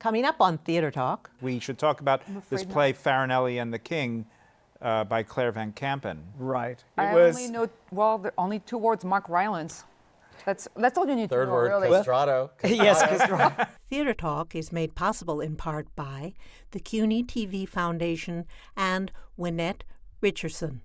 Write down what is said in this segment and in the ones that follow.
Coming up on Theater Talk. We should talk about this play, Farinelli and the King, by Claire Van Kampen. Right. I only know, only two words, Mark Rylance. That's all you need Third to know, word, really. castrato. Yes, castrato. Theater Talk is made possible in part by the CUNY TV Foundation and Wynette Richardson.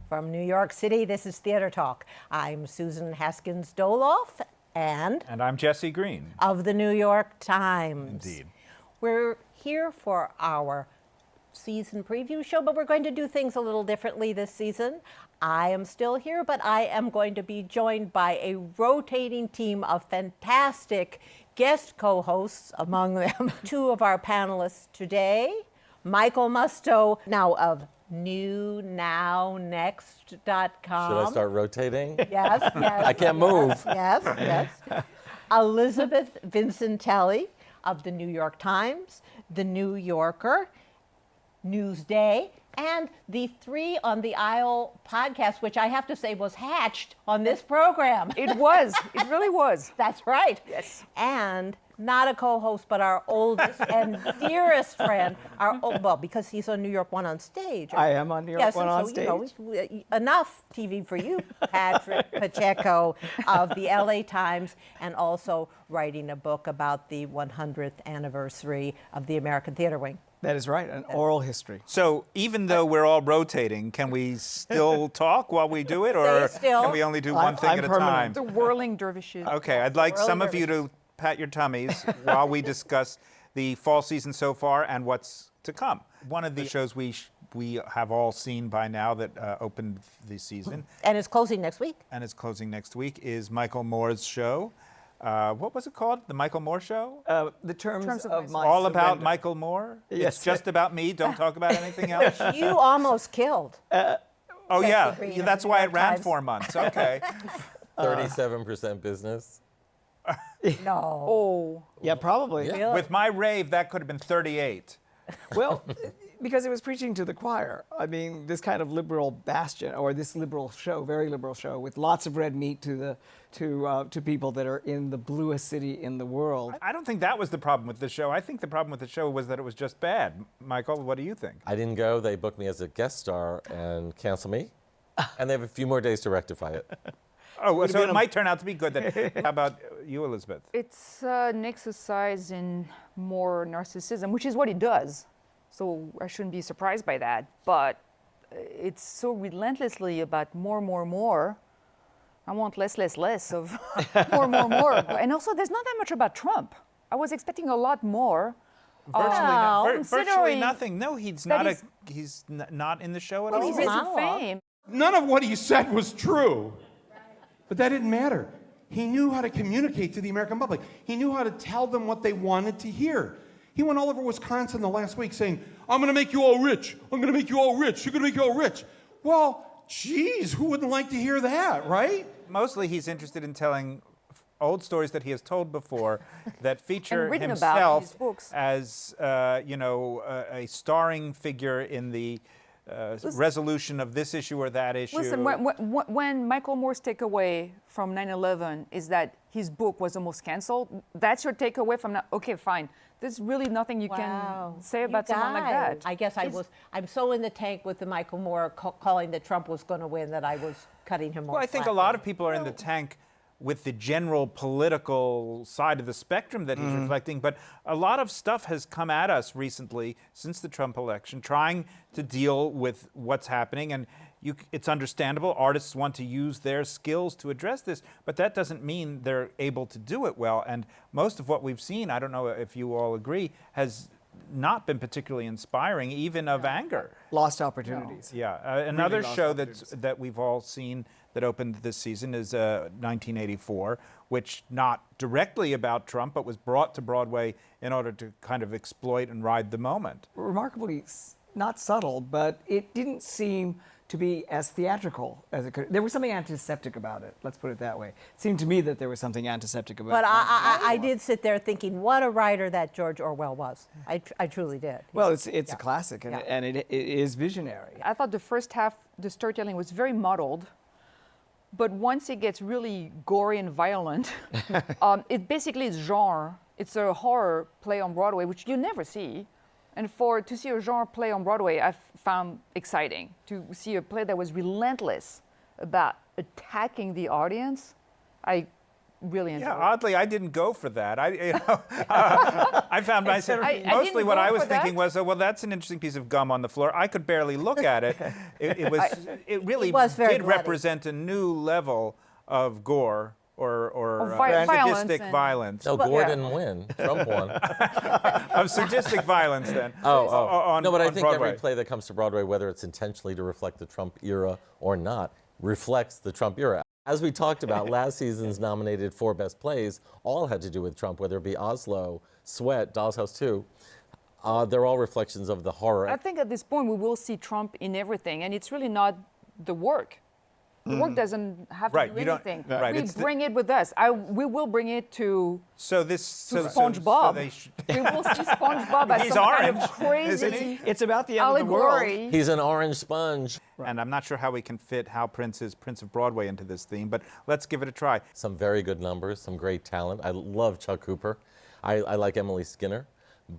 From New York City, this is Theater Talk. I'm Susan Haskins-Doloff and I'm Jesse Green. Of the New York Times. Indeed. We're here for our season preview show, but we're going to do things a little differently this season. I am still here, but I am going to be joined by a rotating team of fantastic guest co-hosts, among them two of our panelists today. Michael Musto, now of newnow.next.com. Should I start rotating? Yes, yes. I can't move. Yes, yes. Elisabeth Vincentelli of the New York Times, the New Yorker, Newsday, and the Three on the Aisle podcast, which I have to say was hatched on this program. It was. It really was. That's right. Yes. And not a co-host, but our oldest and dearest friend, because he's on New York One on Stage. I am on New York One on Stage. Enough TV for you, Patrick Pacheco of the LA Times, and also writing a book about the 100th anniversary of the American Theater Wing. That is right, an oral history. So even though we're all rotating, can we still talk while we do it, or can we only do one thing at a time? The whirling dervishes. Okay, I'd like some of you to pat your tummies while we discuss the fall season so far and what's to come. One of the shows we have all seen by now that opened the season. And it's closing next week. Is Michael Moore's show. What was it called? The Michael Moore Show? The terms of my All about surrender. Michael Moore? Yes. It's just about me. Don't talk about anything else. You almost killed. Oh, yeah. Green of That's the why New it York ran Times. 4 months. Okay. 37% business. No. Oh. Yeah, probably. Yeah. Really? With my rave, that could have been 38. Well, because it was preaching to the choir. I mean, this kind of liberal bastion, or this liberal show, very liberal show, with lots of red meat to people that are in the bluest city in the world. I don't think that was the problem with the show. I think the problem with the show was that it was just bad. Michael, what do you think? I didn't go. They booked me as a guest star and canceled me. And they have a few more days to rectify it. Oh, so it might turn out to be good then. How about you, Elisabeth? It's an exercise in more narcissism, which is what he does. So I shouldn't be surprised by that. But it's so relentlessly about more. I want less of more. And also, there's not that much about Trump. I was expecting a lot more. Virtually nothing. No, he's not in the show at all. He's raising fame. None of what he said was true. But that didn't matter. He knew how to communicate to the American public. He knew how to tell them what they wanted to hear. He went all over Wisconsin the last week saying, I'm going to make you all rich. I'm going to make you all rich. You're going to make you all rich. Well, geez, who wouldn't like to hear that, right? Mostly he's interested in telling old stories that he has told before that feature written about in his himself books. as, a starring figure in the resolution of this issue or that issue. Listen, when Michael Moore's takeaway from 9/11 is that his book was almost canceled, that's your takeaway from that? Okay, fine. There's really nothing you can say about someone like that. I guess I'm so in the tank with the Michael Moore calling that Trump was going to win that I was cutting him off. Well, I think a lot of people are in the tank with the general political side of the spectrum that he's reflecting, but a lot of stuff has come at us recently since the Trump election, trying to deal with what's happening, and it's understandable. Artists want to use their skills to address this, but that doesn't mean they're able to do it well, and most of what we've seen, I don't know if you all agree, has not been particularly inspiring, even of anger. Lost opportunities. Yeah, another show that we've all seen that opened this season is 1984, which not directly about Trump, but was brought to Broadway in order to kind of exploit and ride the moment. Remarkably not subtle, but it didn't seem to be as theatrical as it could. There was something antiseptic about it. Let's put it that way. It seemed to me that there was something antiseptic about But it. I did sit there thinking, what a writer that George Orwell was. I truly did. Well, it's a classic, and, Yeah. and it is visionary. I thought the first half, the storytelling was very muddled. But once it gets really gory and violent, it basically is genre. It's a horror play on Broadway, which you never see. And to see a genre play on Broadway, I found exciting. To see a play that was relentless about attacking the audience, I really enjoyed Yeah, it. oddly, I didn't go for that. I found myself I mostly didn't what go I was for that. thinking was, oh, well, that's an interesting piece of gum on the floor. I could barely look at it. It really It was very did bloody. represent a new level of gore or Of violence sadistic and- violence. No, Gore didn't win. Trump won. Of sadistic violence, then. No, but I on think Broadway. every play that comes to Broadway, whether it's intentionally to reflect the Trump era or not, reflects the Trump era. As we talked about, last season's nominated 4 best plays all had to do with Trump, whether it be Oslo, Sweat, Doll's House 2. They're all reflections of the horror. I think at this point we will see Trump in everything, and it's really not the work. The work doesn't have Right, to do you don't- anything. right, We it's the- bring it with us. We will bring it to So this SpongeBob. they should- We will see SpongeBob as He's some kind orange, of crazy isn't he? It's about the end of the world. allegory. He's an orange sponge. And I'm not sure how we can fit Hal Prince's Prince of Broadway into this theme, but let's give it a try. Some very good numbers, some great talent. I love Chuck Cooper. I like Emily Skinner.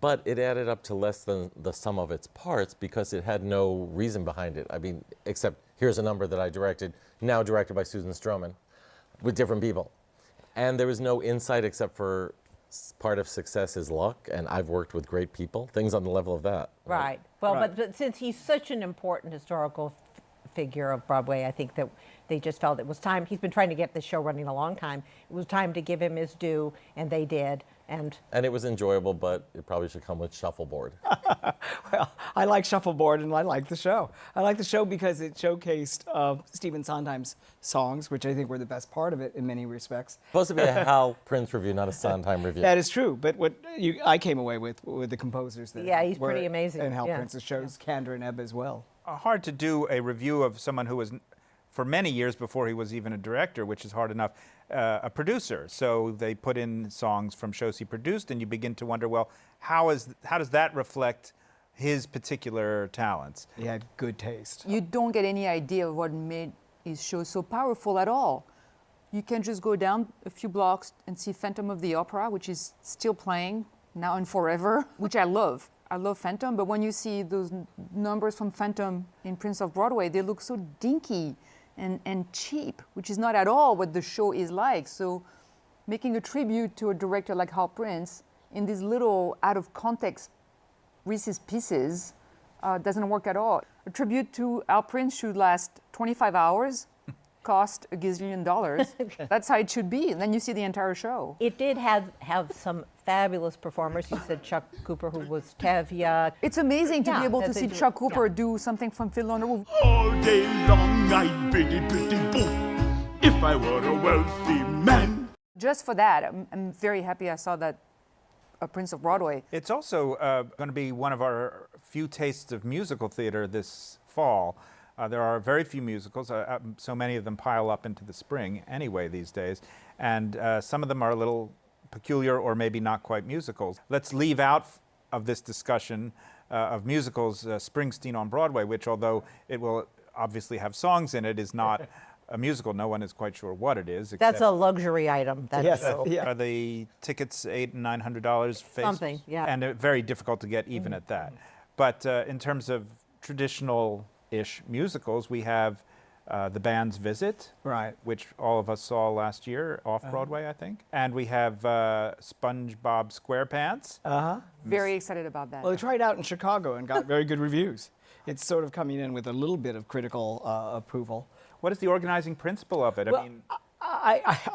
But it added up to less than the sum of its parts because it had no reason behind it. I mean, except here's a number that I directed, now directed by Susan Stroman, with different people. And there was no insight except for part of success is luck, and I've worked with great people, things on the level of that. Right. Well, Right. but since he's such an important historical figure of Broadway, I think that they just felt it was time. He's been trying to get this show running a long time. It was time to give him his due, and they did. And And it was enjoyable, but it probably should come with shuffleboard. Well, I like Shuffleboard and I like the show. I like the show because it showcased Stephen Sondheim's songs, which I think were the best part of it in many respects. Supposed to be a Hal Prince review, not a Sondheim review. That is true, but what I came away with the composers there. Yeah, he's were- pretty amazing, And Hal yeah. Prince's shows, Candor and Ebb as well. Hard to do a review of someone who was, for many years before he was even a director, which is hard enough, a producer. So they put in songs from shows he produced, and you begin to wonder, well, how does that reflect his particular talents? He had good taste. You don't get any idea of what made his show so powerful at all. You can just go down a few blocks and see Phantom of the Opera, which is still playing now and forever, which I love. I love Phantom, but when you see those numbers from Phantom in Prince of Broadway, they look so dinky and cheap, which is not at all what the show is like. So making a tribute to a director like Hal Prince in these little out of context Reese's Pieces doesn't work at all. A tribute to Hal Prince should last 25 hours, cost $1 gazillion. That's how it should be. And then you see the entire show. it did have some fabulous performers. You said Chuck Cooper, who was Tevye. It's amazing to Yeah, be able that to they see do- Chuck Cooper yeah. do something from Fiddler on the Roof. All day long I'd pretty boo if I were a wealthy man. Just for that, I'm very happy I saw that Prince of Broadway. It's also going to be one of our few tastes of musical theater this fall. There are very few musicals, so many of them pile up into the spring anyway these days, and some of them are a little peculiar or maybe not quite musicals. Let's leave out of this discussion of musicals Springsteen on Broadway, which, although it will obviously have songs in it, is not a musical. No one is quite sure what it is. That's except- a luxury item. That Yes. show. Yeah. Are the tickets $800 and $900 face? Something, yeah. And they're very difficult to get even at that. But in terms of traditional-ish musicals, we have The Band's Visit, Right. which all of us saw last year off Broadway, I think. And we have SpongeBob SquarePants. Very excited about that. Well, they tried out in Chicago and got very good reviews. It's sort of coming in with a little bit of critical approval. What is the organizing principle of it? Well, I mean,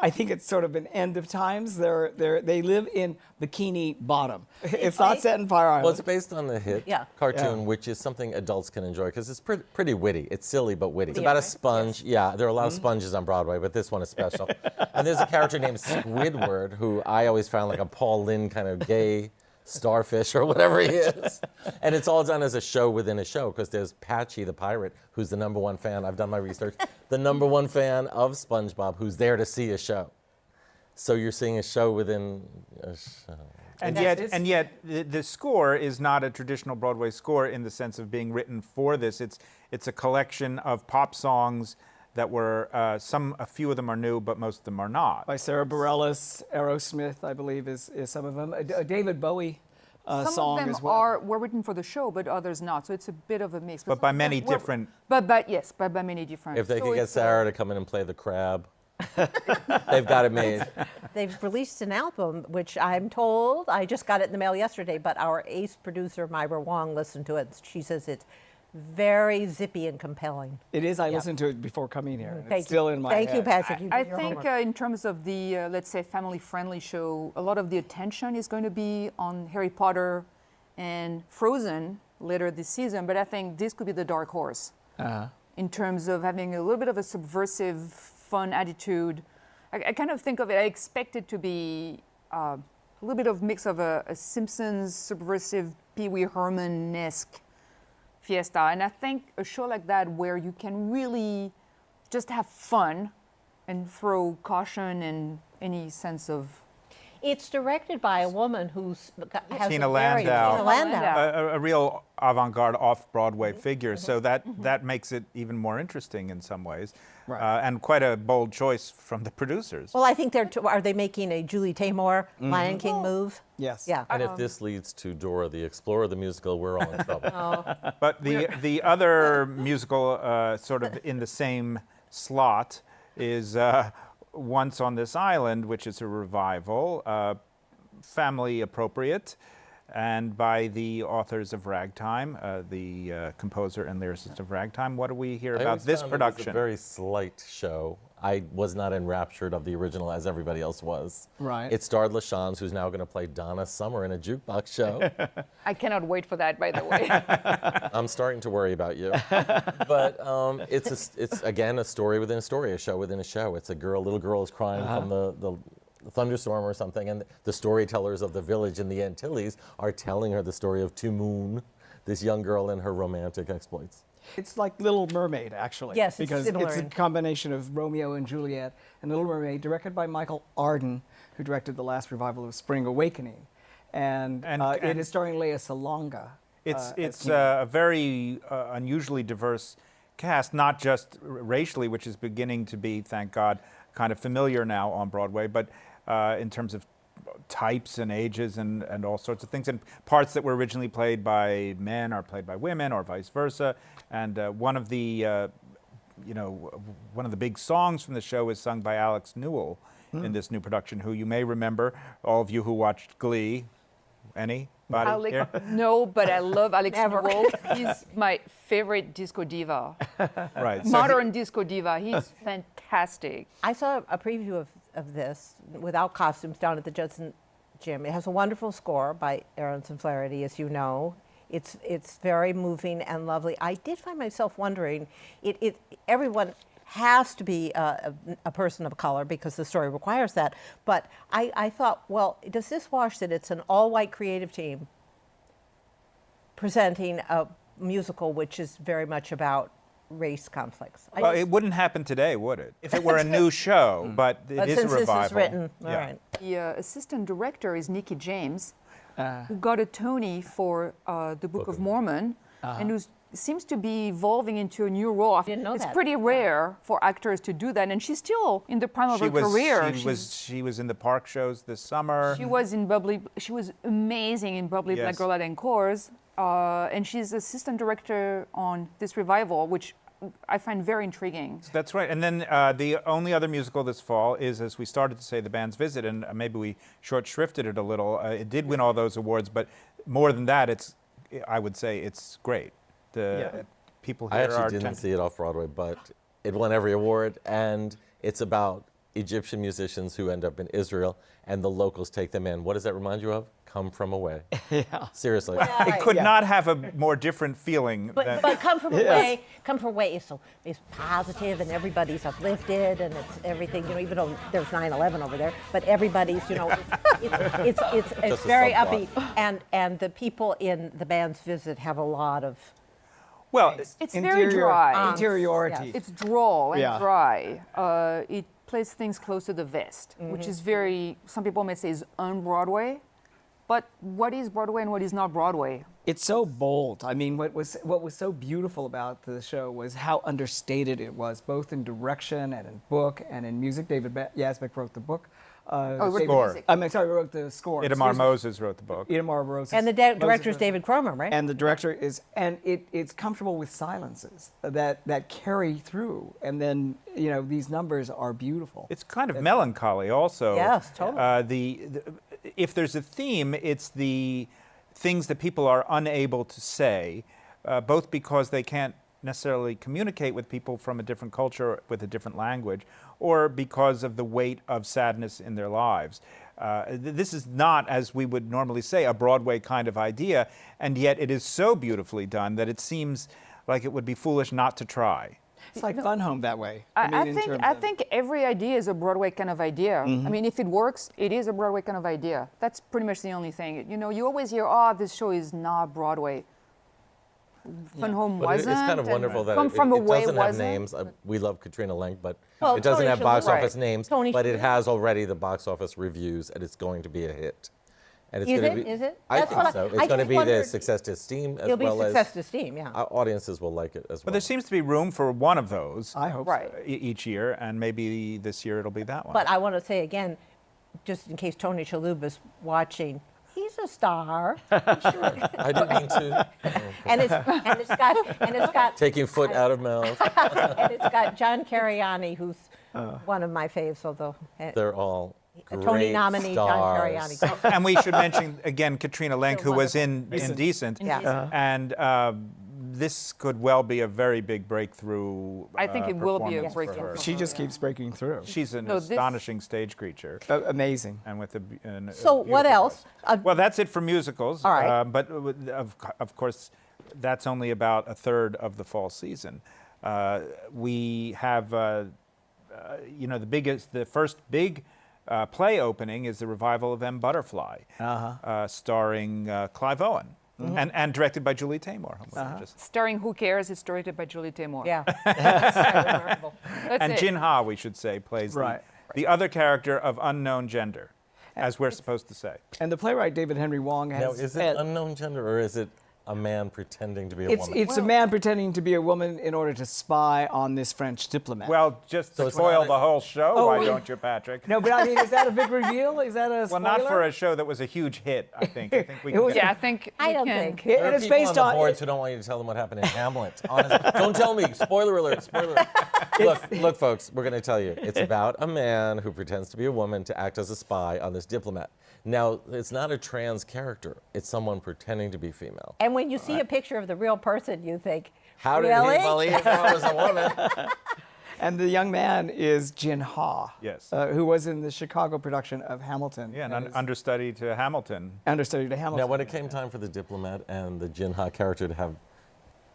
I think it's sort of an end of times. They live in Bikini Bottom. It's not set in Fire Island. Well, it's based on the hit Yeah. cartoon, Yeah. which is something adults can enjoy because it's pretty witty. It's silly but witty. It's Yeah, about a right? sponge. Yeah, there are a lot of sponges on Broadway, but this one is special. And there's a character named Squidward who I always found like a Paul Lynde kind of gay starfish or whatever he is. And it's all done as a show within a show, because there's Patchy the pirate, who's the #1 fan. I've done my research. The #1 fan of SpongeBob, who's there to see a show. So you're seeing a show within a show. And yet, the score is not a traditional Broadway score in the sense of being written for this. It's a collection of pop songs that were a few of them are new, but most of them are not. By Sarah Bareilles, Aerosmith, I believe, is some of them. A David Bowie Some song of them as well. were written for the show, but others not. So it's a bit of a mix. But by many different. But by many different. If they so could get it's, Sarah to come in and play the crab, they've got it made. They've released an album, which I'm told, I just got it in the mail yesterday, but our ace producer, Myra Wong, listened to it. She says it's very zippy and compelling. It is. I listened to it before coming here. Thank It's still in my Thank head. you, Patrick. You I did your think homework. in terms of the, let's say, family-friendly show, a lot of the attention is going to be on Harry Potter and Frozen later this season, but I think this could be the dark horse in terms of having a little bit of a subversive, fun attitude. I kind of think of it, I expect it to be a little bit of mix of a Simpsons subversive Pee Wee Herman-esque fiesta. And I think a show like that where you can really just have fun and throw caution and any sense of... It's directed by a woman who's has Tina a very Landau. Tina Landau. A real avant-garde off-Broadway figure, so that makes it even more interesting in some ways, Right. and quite a bold choice from the producers. Well, I think are they making a Julie Taymor Lion King move? Yes. Yeah. And if this leads to Dora the Explorer, the musical, we're all in trouble. But the other musical sort of in the same slot is Once on This Island, which is a revival, family appropriate, and by the authors of Ragtime, the composer and lyricist of Ragtime. What do we hear I about always this found production? It was a very slight show. I was not enraptured of the original as everybody else was. Right. It starred LaChanze, who's now going to play Donna Summer in a jukebox show. I cannot wait for that, by the way. I'm starting to worry about you. But it's again a story within a story, a show within a show. It's a little girl is crying from the thunderstorm or something, and the storytellers of the village in the Antilles are telling her the story of Timoon, this young girl and her romantic exploits. It's like Little Mermaid, actually. Yes, it's because similar it's a in- combination of Romeo and Juliet and Little Mermaid, directed by Michael Arden, who directed the last revival of Spring Awakening, and it is starring Lea Salonga. It's a very unusually diverse cast, not just racially, which is beginning to be, thank God, kind of familiar now on Broadway, but in terms of types and ages and all sorts of things. And parts that were originally played by men are played by women or vice versa. And one of the big songs from the show is sung by Alex Newell in this new production, who you may remember, all of you who watched Glee. Anybody here? No, but I love Alex Never. Newell. He's my favorite disco diva. Right. so Modern disco diva. He's fantastic. I saw a preview of this without costumes down at the Judson Gym. It has a wonderful score by Aronson Flaherty, as you know. It's very moving and lovely. I did find myself wondering, everyone has to be a person of color because the story requires that. But I thought, well, does this wash that it's an all-white creative team presenting a musical which is very much about race conflicts? Well, it wouldn't happen today, would it? If it were a new show, but it but is since a revival. this is written, all Yeah. right. The assistant director is Nikki James, who got a Tony for the Book of Mormon, and who seems to be evolving into a new role. Didn't know it's that. pretty rare for actors to do that, and she's still in the prime of her career. She was in the park shows this summer. She was in Bubbly. She was amazing in Bubbly Black Yes. Girl at Encores, and she's assistant director on this revival, which I find very intriguing. That's right. And then the only other musical this fall is, as we started to say, The Band's Visit, and maybe we short shrifted it a little. It did win all those awards, but more than that, I would say it's great. People here I are actually didn't see it off Broadway, but it won every award, and it's about Egyptian musicians who end up in Israel, and the locals take them in. What does that remind you of? Come From Away. Yeah. Seriously. It could not have a more different feeling. than, But Come From Away, Come From Away is positive and everybody's uplifted and it's everything, even though there's 9/11 over there, but everybody's, it's a very subplot. upbeat. And the people in the band's visit have a lot of, well, It's very dry. Interiority. It's droll and Yeah. dry. It plays things close to the vest, which is very, some people may say is un-Broadway. But what is Broadway and what is not Broadway? It's so bold. I mean, what was so beautiful about the show was how understated it was, both in direction and in book and in music. David Yazbek wrote the book. Oh, David- Score. music. I'm sorry, wrote the score. Itamar Excuse me. Moses wrote the book. Itamar Moses. and the director is David Cromer, right? And the director is, and it's comfortable with silences that carry through. And then, these numbers are beautiful. It's kind of melancholy also. Yes, totally. If there's a theme, it's the things that people are unable to say, both because they can't necessarily communicate with people from a different culture with a different language, or because of the weight of sadness in their lives. This is not, as we would normally say, a Broadway kind of idea, and yet it is so beautifully done that it seems like it would be foolish not to try. It's like Fun Home that way. I think every idea is a Broadway kind of idea. I mean, if it works, it is a Broadway kind of idea. That's pretty much the only thing. You always hear, this show is not Broadway. Fun Home But wasn't. it's kind of and wonderful that Come From it Away doesn't have wasn't. names. We love Katrina Lenk, but Well, it doesn't Tony have box Shalhoub. office names. Tony but it Shalhoub. has already the box office reviews, and it's going to be a hit. And it's Is going it? to be, Is it? I That's think what so. I It's going to just be the wondered- success to esteem as It'll be well success as to steam, yeah. our audiences will like it as well. But there seems to be room for one of those I hope Right. each year, and maybe this year it'll be that one. But I want to say again, just in case Tony Shalhoub is watching, he's a star. I didn't mean to. and it's got Taking foot out of mouth. and it's got John Cariani, who's one of my faves, although They're all a great Tony nominee, John stars. Cariani. And we should mention again Katrina Lenk, who was in wonderful. Indecent, Yeah. and this could well be a very big breakthrough. I think it will be a performance for breakthrough. her. She just keeps breaking through. She's an No, this- astonishing stage creature, Amazing. and with a. So what beautiful else? voice. Well, that's it for musicals. All right. But of course, that's only about a third of the fall season. We have, the first big play opening is the revival of M. Butterfly, starring Clive Owen, and directed by Julie Taymor. Starring Who Cares? It's directed by Julie Taymor. Yeah. That's remarkable. That's And it. Jin Ha, we should say, plays Right. the other character of unknown gender, as we're supposed to say. And the playwright David Henry Wong has. Now, is it unknown gender or is it a man pretending to be a woman? It's a man pretending to be a woman in order to spy on this French diplomat. Well, just So to it's spoil not the whole show, Oh, why wait. don't you, Patrick? no, but I mean, is that a big reveal? Is that a Well, spoiler? not for a show that was a huge hit, I think. I think we It was- can Yeah, I think I we don't can. think. Yeah, There and are it's people based on on. the boards who don't want you to tell them what happened in Hamlet. Honestly, don't tell me. Spoiler alert. Spoiler alert. Look, folks. We're going to tell you. It's about a man who pretends to be a woman to act as a spy on this diplomat. Now, it's not a trans character. It's someone pretending to be female. And when you see a picture of the real person, you think, How did really? he believe I was a woman? And the young man is Jin Ha, Yes. who was in the Chicago production of Hamilton. Yeah, an and is understudy to Hamilton. understudy to Hamilton. Now, when it came time for the diplomat and the Jin Ha character to have,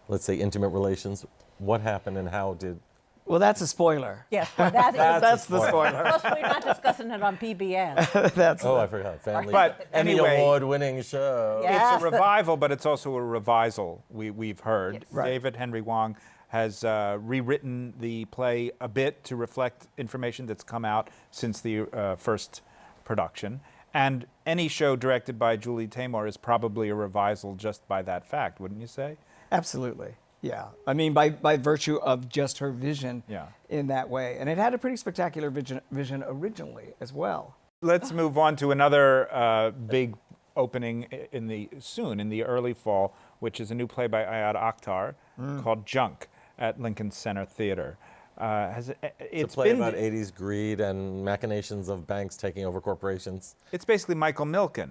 let's say, intimate relations, what happened and how did? Well, that's a spoiler. Yes, well, That's the spoiler. Plus, we're not discussing it on PBS. That's Oh, I forgot. Family But Emmy anyway- award-winning show. Yeah. It's a revival, but it's also a revisal, we've heard. Yes. Right. David Henry Wong has rewritten the play a bit to reflect information that's come out since the first production. And any show directed by Julie Taymor is probably a revisal just by that fact, wouldn't you say? Absolutely. Yeah. I mean, by virtue of just her vision Yeah. in that way. And it had a pretty spectacular vision originally as well. Let's move on to another big opening in the early fall, which is a new play by Ayad Akhtar called Junk at Lincoln Center Theater. It's a It's play been about 80s greed and machinations of banks taking over corporations. It's basically Michael Milken.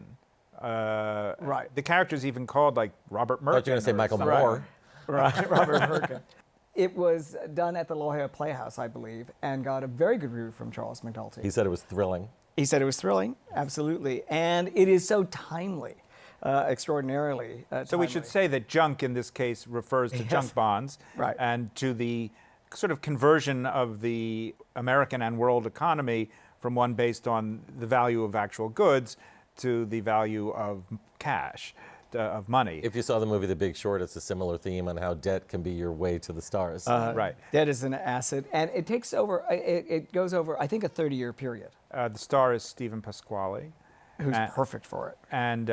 Right. The character's even called like Robert I Merkin. thought you were going to say or Michael something. Moore. Right. Robert Herka. It was done at the La Jolla Playhouse, I believe, and got a very good review from Charles McNulty. He said it was thrilling. He said it was thrilling, absolutely. And it is so timely, extraordinarily So we should say that junk in this case refers to junk bonds, Right. and to the sort of conversion of the American and world economy from one based on the value of actual goods to the value of cash, of money. If you saw the movie The Big Short, it's a similar theme on how debt can be your way to the stars. Right. Debt is an asset, and it takes over, it goes over, I think, a 30-year period. The star is Stephen Pasquale. Who's perfect for it. And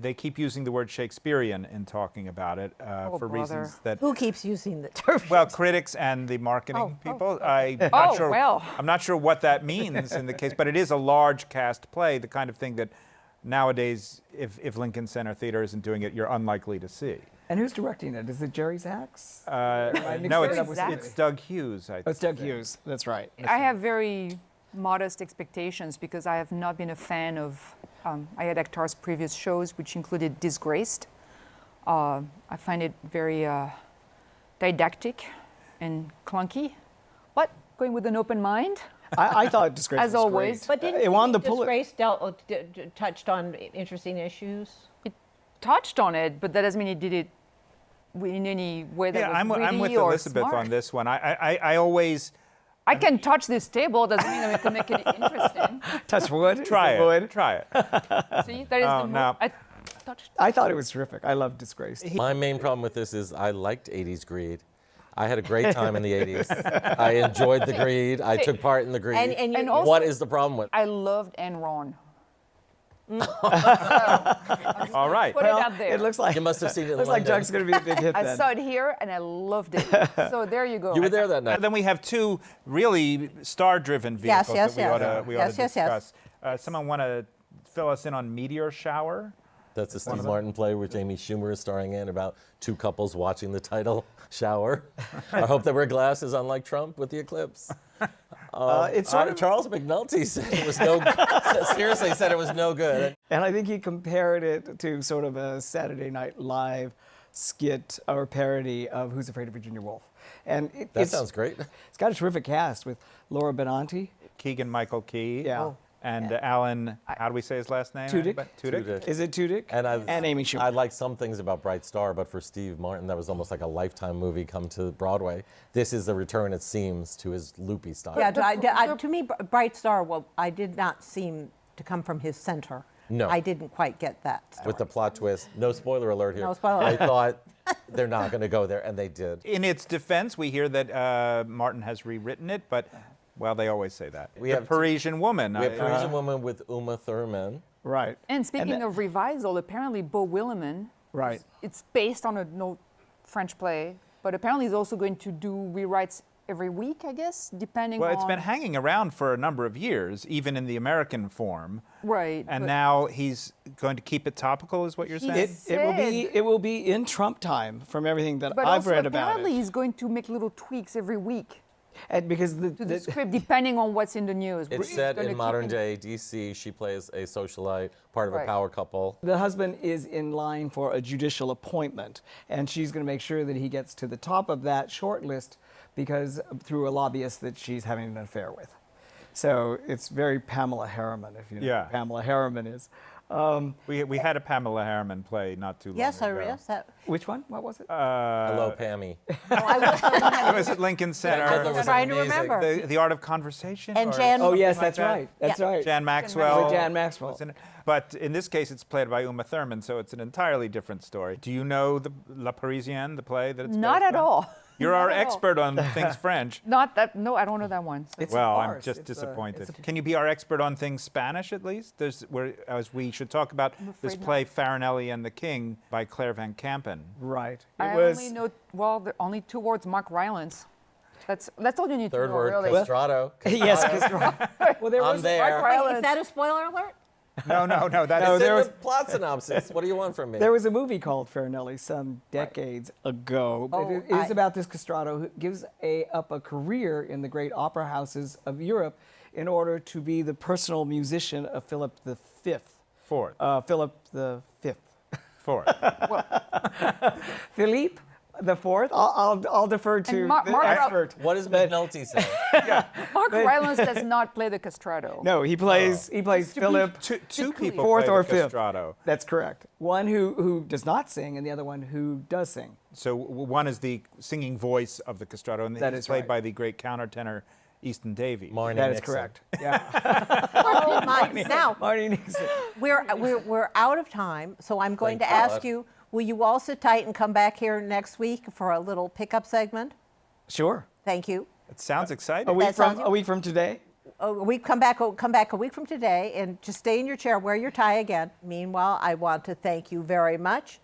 they keep using the word Shakespearean in talking about it for reasons that, Who keeps using the term? well, critics and the marketing people. I'm Oh, not sure. well. I'm not sure what that means in the case, but it is a large cast play, the kind of thing that nowadays, if Lincoln Center Theater isn't doing it, you're unlikely to see. And who's directing it? Is it Jerry Zaks? No, it up with it's Doug Hughes. I Oh, it's Doug Hughes. That's right. I have very modest expectations because I have not been a fan of Ayad Akhtar's previous shows, which included Disgraced. I find it very didactic and clunky. But going with an open mind. I thought Disgrace As was always. great. But didn't it you won the think Pulitzer. Disgrace touched on interesting issues? Touched on it, but that doesn't mean he did it in any way that was I'm witty with or Elisabeth smart. on this one. I always I can touch this table, doesn't mean that I can make it interesting. Touch wood. try Is it. Wood. Try it. See, that is Oh, the no. move. I touched. I thought it was terrific. I love Disgrace. My main problem with this is I liked 80s greed. I had a great time in the 80s. I enjoyed the greed. I took part in the greed. And you- And also- What is the problem with I loved Enron. All right. Put it out there. It looks like You must have seen it in looks like London. Doug's going to be a big hit I then. saw it here and I loved it. So there you go. You were there that night. And then we have two really star-driven Yes, vehicles yes, that we ought yes. to Yes, yes, yes. discuss. Someone want to fill us in on Meteor Shower? That's a Steve Martin play which Amy Schumer is starring in about two couples watching the title shower. I hope they wear glasses, unlike Trump with the eclipse. It's sort of, Charles McNulty said it was no. Seriously, said it was no good. and I think he compared it to sort of a Saturday Night Live skit or parody of Who's Afraid of Virginia Woolf. And That sounds great. It's got a terrific cast with Laura Benanti. Keegan-Michael Key. Yeah. And Alan, how do we say his last name? Tudyk. Tudyk. Is it Tudyk? And Amy Schumer. I like some things about Bright Star, but for Steve Martin, that was almost like a Lifetime movie come to Broadway. This is the return, it seems, to his loopy style. Yeah, to me, Bright Star, well, I did not seem to come from his center. No. I didn't quite get that. With the plot twist. No spoiler alert here. No spoiler I alert. thought they're not going to go there, and they did. In its defense, we hear that Martin has rewritten it, but, well, they always say that. We The have Parisian Woman. We have Parisian Woman with Uma Thurman. Right. And speaking of revisal, apparently Beau Willimon, Right. it's based on an old French play, but apparently he's also going to do rewrites every week, I guess, depending Well, on... it's been hanging around for a number of years, even in the American form. Right. And but now he's going to keep it topical, is what you're saying? It will be in Trump time from everything that But I've also read about apparently it. he's going to make little tweaks every week And because to the script, depending on what's in the news. It's He's set gonna in keep modern day D.C. She plays a socialite, part of a Right. power couple. the husband is in line for a judicial appointment, and she's going to make sure that he gets to the top of that short list because through a lobbyist that she's having an affair with. So it's very Pamela Harriman, if you know Yeah. who Pamela Harriman is. We had a Pamela Harriman play not too long Yes, ago. yes. That, Which one? What was it? Hello, Pammy. I was the one It was at Lincoln Center. Riddler was trying to amazing. remember. The Art of Conversation? And or Jan- Oh, something yes, like that's that? right. That's Yeah. right. Jan Maxwell. With Jan Maxwell. was in it. But in this case, it's played by Uma Thurman, so it's an entirely different story. Do you know the La Parisienne, the play that it's Not based at on? all. You're Not our at all. expert on things French. Not that, no, I don't know that one. So. It's a Well, I'm farce. just It's a- disappointed. it's a- Can you be our expert on things Spanish at least? As we should talk about this afraid play, Farinelli and the King, by Claire Van Campen. Right. I only know, well, the only two words, Mark Rylance. That's all you need Third to know, word, really. Castrato. Yes, because well, there I'm was there. wait, is that a spoiler alert? No, that's No, It's there in was- the plot synopsis. What do you want from me? There was a movie called Farinelli some decades ago. But it is about this castrato who gives up a career in the great opera houses of Europe in order to be the personal musician of Philip V. Fourth. Philip V. Fourth. Philippe The fourth? I'll defer to And Mark the expert. What does McNulty say? Mark Rylance does not play the castrato. No, he plays Philip. Two people Fourth play or the fifth. castrato. That's correct. One who does not sing, and the other one who does sing. So one is the singing voice of the castrato, and That it's is played right. by the great countertenor Easton Davies. Marnie That is Nixon. correct. Yeah. Oh my! Now Marty Nixon. we're out of time, so I'm going Thank to ask God. you: will you all sit tight and come back here next week for a little pickup segment? Sure. Thank you. It sounds exciting. A week from today? We come back a week from today, and just stay in your chair, wear your tie again. Meanwhile, I want to thank you very much,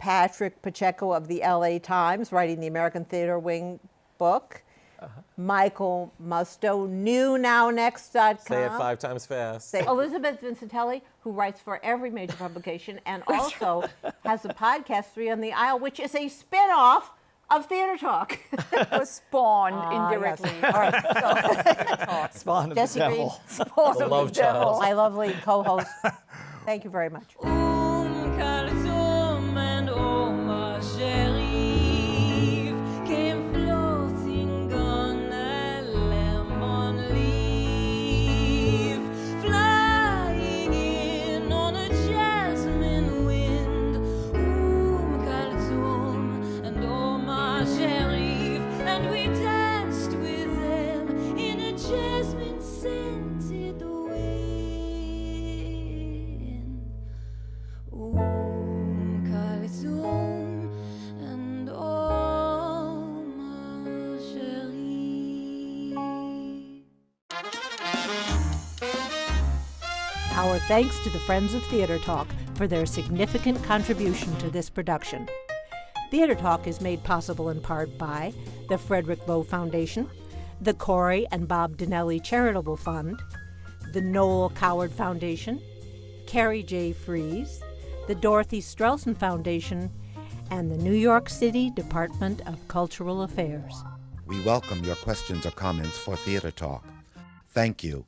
Pacheco of the LA Times, writing the American Theater Wing book. Michael Musto, newNowNext.com. Say it 5 times fast. Say Elisabeth Vincentelli, who writes for every major publication and also has a podcast, 3 on the Aisle, which is a spin-off of Theater Talk. It was spawned Yes. indirectly. All right, so Spawn of Jesse the Green, devil. Spawn The of love the devil, child. my lovely co-host. Thank you very much. And oh ma chérie came floating on a lemon leaf, flying in on a jasmine wind. Calzone and oh ma chérie, and we danced with them in a jasmine scented wind. Calzone and oh ma chérie. Our thanks to the Friends of Theater Talk for their significant contribution to this production. Theater Talk is made possible in part by the Frederick Lowe Foundation, the Corey and Bob Dinelli Charitable Fund, the Noel Coward Foundation, Carrie J. Fries, the Dorothy Strelson Foundation, and the New York City Department of Cultural Affairs. We welcome your questions or comments for Theater Talk. Thank you,